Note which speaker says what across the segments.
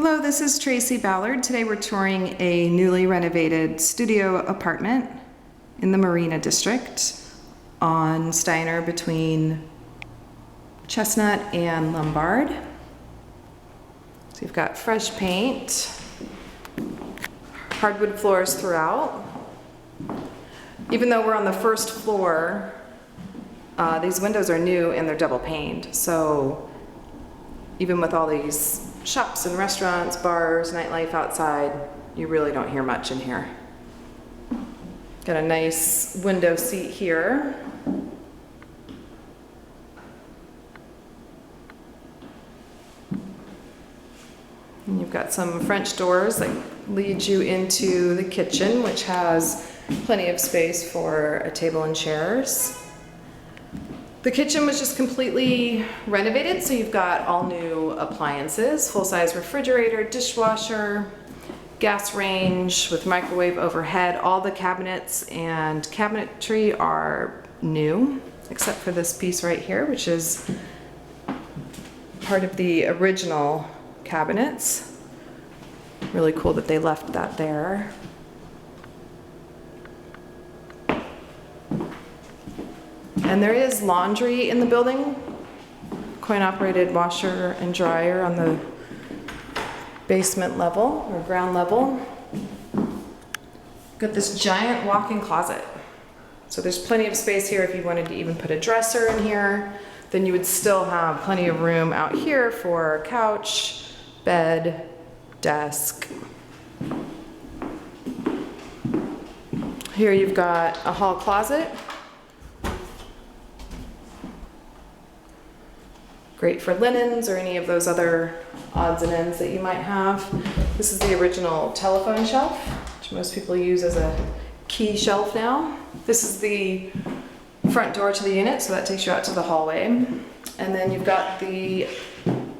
Speaker 1: Hello, this is Tracy Ballard. Today we're touring a newly renovated studio apartment in the Marina district on Steiner between Chestnut and Lombard. So you've got fresh paint, hardwood floors throughout. Even though we're on the first floor, these windows are new and they're double paned. So even with all these shops and restaurants, bars, nightlife outside, you really don't hear much in here. Got a nice window seat here. And you've got some French doors that lead you into the kitchen, which has plenty of space for a table and chairs. The kitchen was just completely renovated, so you've got all new appliances, full-size refrigerator, dishwasher, gas range with microwave overhead. All the cabinets and cabinetry are new, except for this piece right here, which is part of the original cabinets. Really cool that they left that there. And there is laundry in the building, coin-operated washer and dryer on the basement level or ground level. Got this giant walk-in closet. So there's plenty of space here if you wanted to even put a dresser in here. Then you would still have plenty of room out here for couch, bed, desk. Here you've got a hall closet. Great for linens or any of those other odds and ends that you might have. This is the original telephone shelf, which most people use as a key shelf now. This is the front door to the unit, so that takes you out to the hallway. And then you've got the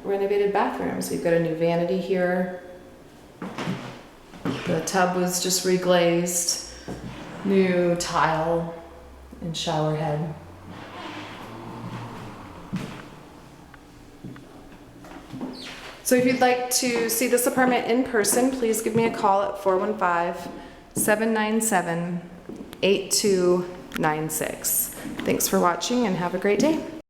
Speaker 1: renovated bathroom. So you've got a new vanity here. The tub was just reglazed, new tile and shower head. So if you'd like to see this apartment in person, please give me a call at 415-797-8296. Thanks for watching and have a great day.